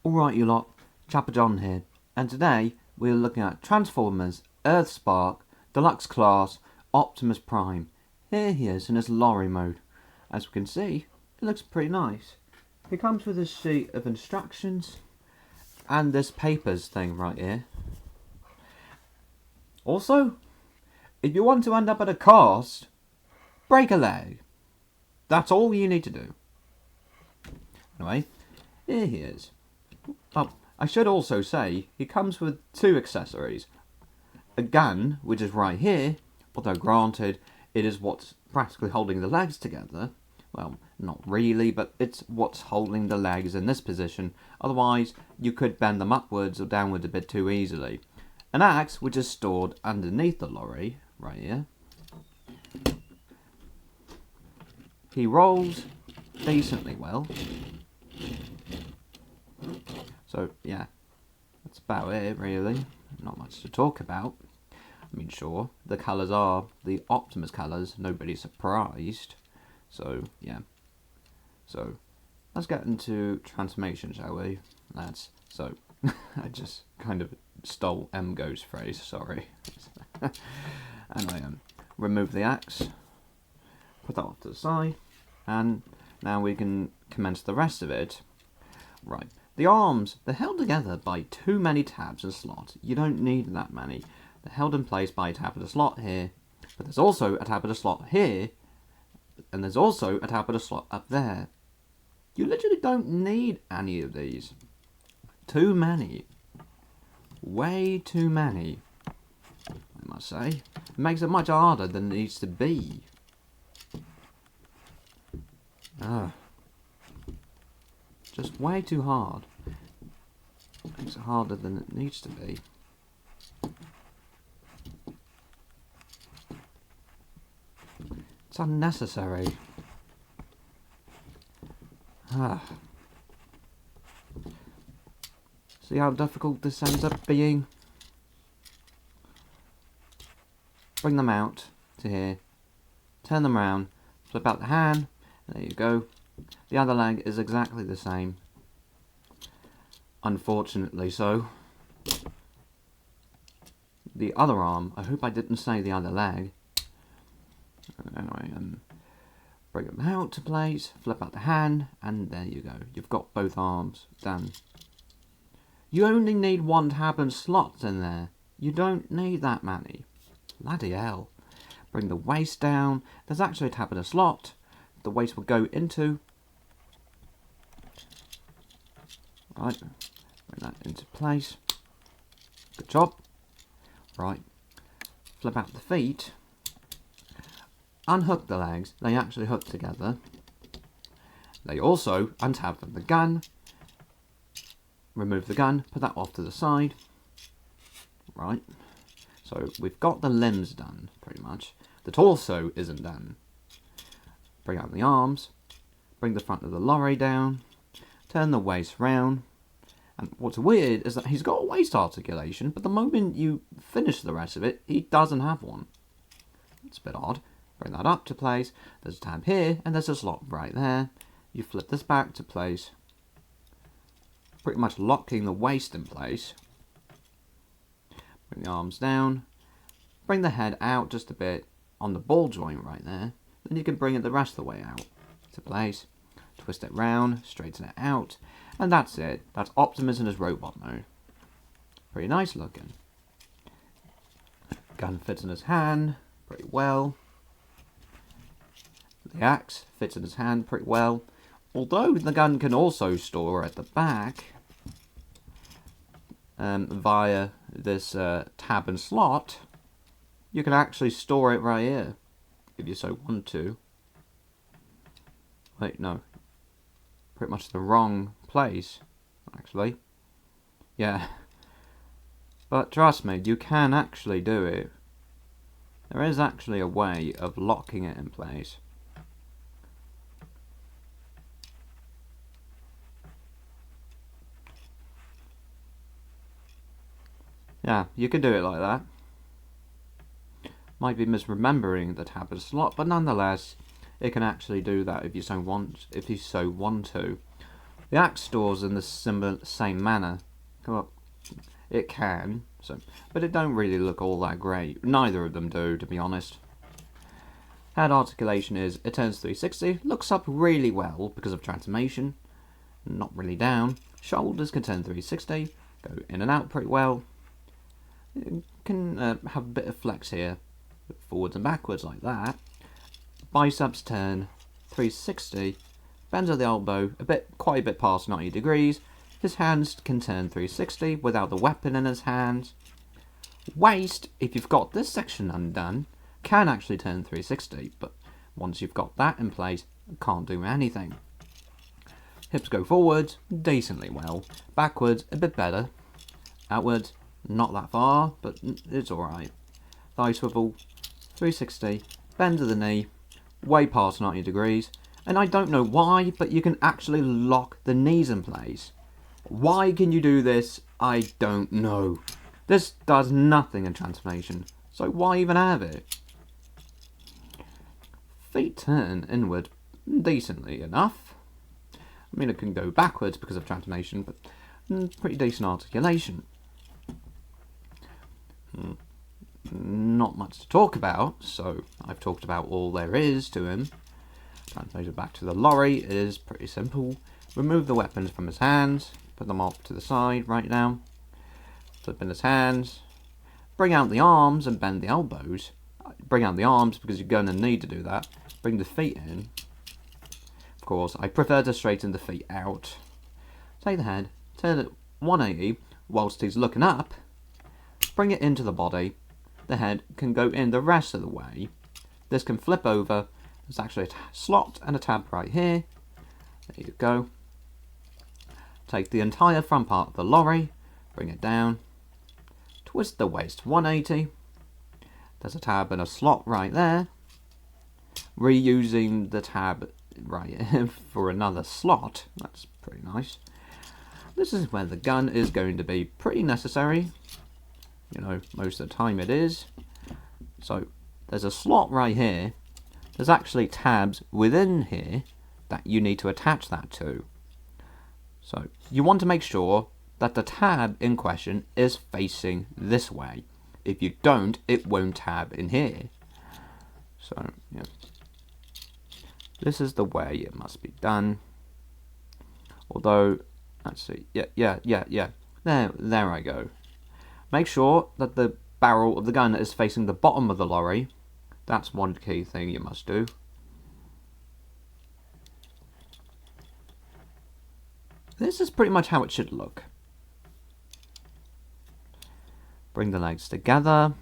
Alright you lot, Chapper John here, and today we're looking at Transformers, Earthspark, Deluxe Class, Optimus Prime. Here he is in his lorry mode. As we can see, it looks pretty nice. He comes with a sheet of instructions and this papers thing right here. Also, if you want to end up at a cast, break a leg. That's all you need to do. Anyway, here he is. Oh, I should also say, he comes with two accessories. A gun, which is right here, although granted, it is what's practically holding the legs together. Well, not really, but it's what's holding the legs in this position. Otherwise, you could bend them upwards or downwards a bit too easily. An axe, which is stored underneath the lorry, right here. He rolls decently well. So, yeah, that's about it, really. Not much to talk about. I mean, sure, the colours are the Optimus colours, nobody's surprised. So, yeah. So, let's get into transformation, shall we, lads? So, I just kind of stole MGo's phrase, sorry. Anyway, remove the axe, put that off to the side, and now we can commence the rest of it. Right. The arms, they're held together by too many tabs and slots. You don't need that many. They're held in place by a tab and a slot here, but there's also a tab and a slot here, and there's also a tab and a slot up there. You literally don't need any of these. Too many. Way too many, I must say. It makes it much harder than it needs to be. Just way too hard. Makes it harder than it needs to be. It's unnecessary. See how difficult this ends up being? Bring them out to here. Turn them around. Flip out the hand. There you go. The other leg is exactly the same. Unfortunately so. The other arm, I hope I didn't say the other leg. Anyway, bring them out to place, flip out the hand, and there you go. You've got both arms done. You only need one tab and slots in there. You don't need that many. Bloody hell. Bring the waist down. There's actually a tab and a slot. The waist will go into. Right, bring that into place. Good job. Right, flip out the feet. Unhook the legs. They actually hook together. They also untab the gun. Remove the gun. Put that off to the side. Right. So we've got the limbs done, pretty much. The torso isn't done. Bring out the arms. Bring the front of the lorry down. Turn the waist round. And what's weird is that he's got a waist articulation, but the moment you finish the rest of it, he doesn't have one. It's a bit odd. Bring that up to place. There's a tab here, and there's a slot right there. You flip this back to place. Pretty much locking the waist in place. Bring the arms down. Bring the head out just a bit on the ball joint right there. Then you can bring it the rest of the way out to place. Twist it round, straighten it out, and that's it. That's Optimus in his robot mode. Pretty nice looking. Gun fits in his hand pretty well. The axe fits in his hand pretty well. Although the gun can also store at the back via this tab and slot, you can actually store it right here if you so want to. Wait, no. Pretty much the wrong place, actually. Yeah. But trust me, you can actually do it. There is actually a way of locking it in place. Yeah, you can do it like that. Might be misremembering the tab and slot, but nonetheless, it can actually do that if you so want to. The axe stores in the same manner. Well, it can, but it don't really look all that great. Neither of them do, to be honest. Head articulation is, it turns 360, looks up really well because of transformation, not really down. Shoulders can turn 360, go in and out pretty well. It can have a bit of flex here, forwards and backwards like that. Biceps turn 360, bends at the elbow, quite a bit past 90 degrees. His hands can turn 360 without the weapon in his hands. Waist, if you've got this section undone, can actually turn 360, but once you've got that in place, can't do anything. Hips go forwards, decently well. Backwards, a bit better. Outwards, not that far, but it's alright. Thigh swivel, 360, bend to the knee, way past 90 degrees. And I don't know why, but you can actually lock the knees in place. Why can you do this? I don't know. This does nothing in transformation, so why even have it? Feet turn inward decently enough. I mean, it can go backwards because of transformation, but pretty decent articulation. Not much to talk about, so I've talked about all there is to him. Translated back to the lorry is pretty simple. Remove the weapons from his hands, put them off to the side right now. Flip in his hands, bring out the arms and bend the elbows. Bring out the arms because you're going to need to do that. Bring the feet in. Of course, I prefer to straighten the feet out. Take the head, turn it 180 whilst he's looking up. Bring it into the body. The head can go in the rest of the way. This can flip over. There's actually a slot and a tab right here. There you go. Take the entire front part of the lorry, bring it down, twist the waist 180. There's a tab and a slot right there. Reusing the tab right here for another slot. That's pretty nice. This is where the gun is going to be pretty necessary. You know, most of the time it is. So there's a slot right here. There's actually tabs within here that you need to attach that to. So you want to make sure that the tab in question is facing this way. If you don't, it won't tab in here. So, yeah. This is the way it must be done. Although, let's see. Yeah. There I go. Make sure that the barrel of the gun is facing the bottom of the lorry. That's one key thing you must do. This is pretty much how it should look. Bring the legs together.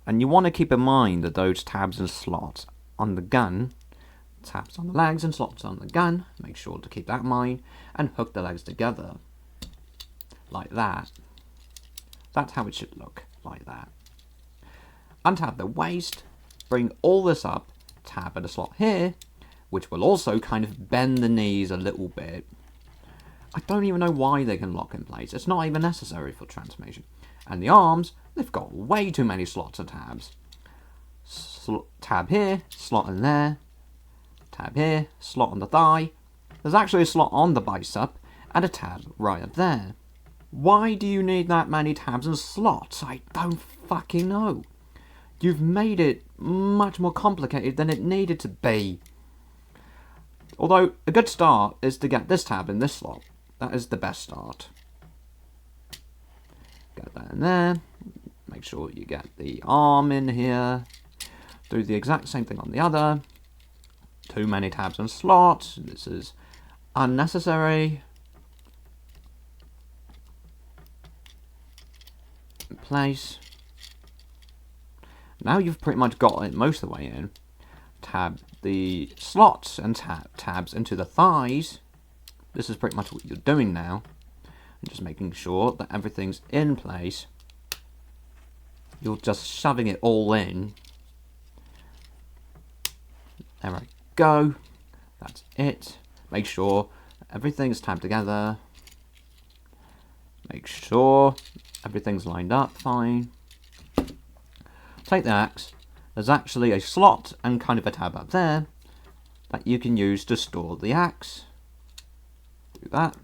And you want to keep in mind that those tabs and slots on the gun, tabs on the legs and slots on the gun, make sure to keep that in mind, and hook the legs together. Like that. That's how it should look, like that. Untab the waist, bring all this up, tab at a slot here, which will also kind of bend the knees a little bit. I don't even know why they can lock in place. It's not even necessary for transformation. And the arms, they've got way too many slots and tabs. Tab here, slot in there. Tab here, slot on the thigh. There's actually a slot on the bicep and a tab right up there. Why do you need that many tabs and slots? I don't fucking know. You've made it much more complicated than it needed to be. Although, a good start is to get this tab in this slot. That is the best start. Get that in there. Make sure you get the arm in here. Do the exact same thing on the other. Too many tabs and slots. This is unnecessary. In place. Now you've pretty much got it most of the way in. Tab the slots and tabs into the thighs. This is pretty much what you're doing now. And just making sure that everything's in place. You're just shoving it all in. There we go. That's it. Make sure everything's tabbed together. Make sure everything's lined up fine. Take the axe. There's actually a slot and kind of a tab up there that you can use to store the axe. do that.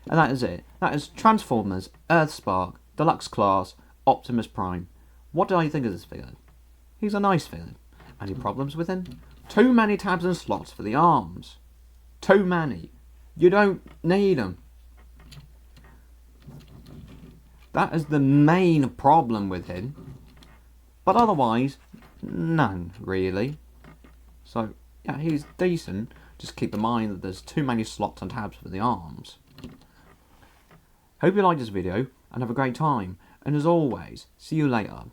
And that is it. That is Transformers, Earthspark, Deluxe Class, Optimus Prime. What do I think of this figure? He's a nice figure. Any problems with him? Too many tabs and slots for the arms. Too many. You don't need them. That is the main problem with him. But otherwise, none, really. So, yeah, he's decent. Just keep in mind that there's too many slots and tabs for the arms. Hope you liked this video and have a great time. And as always, see you later.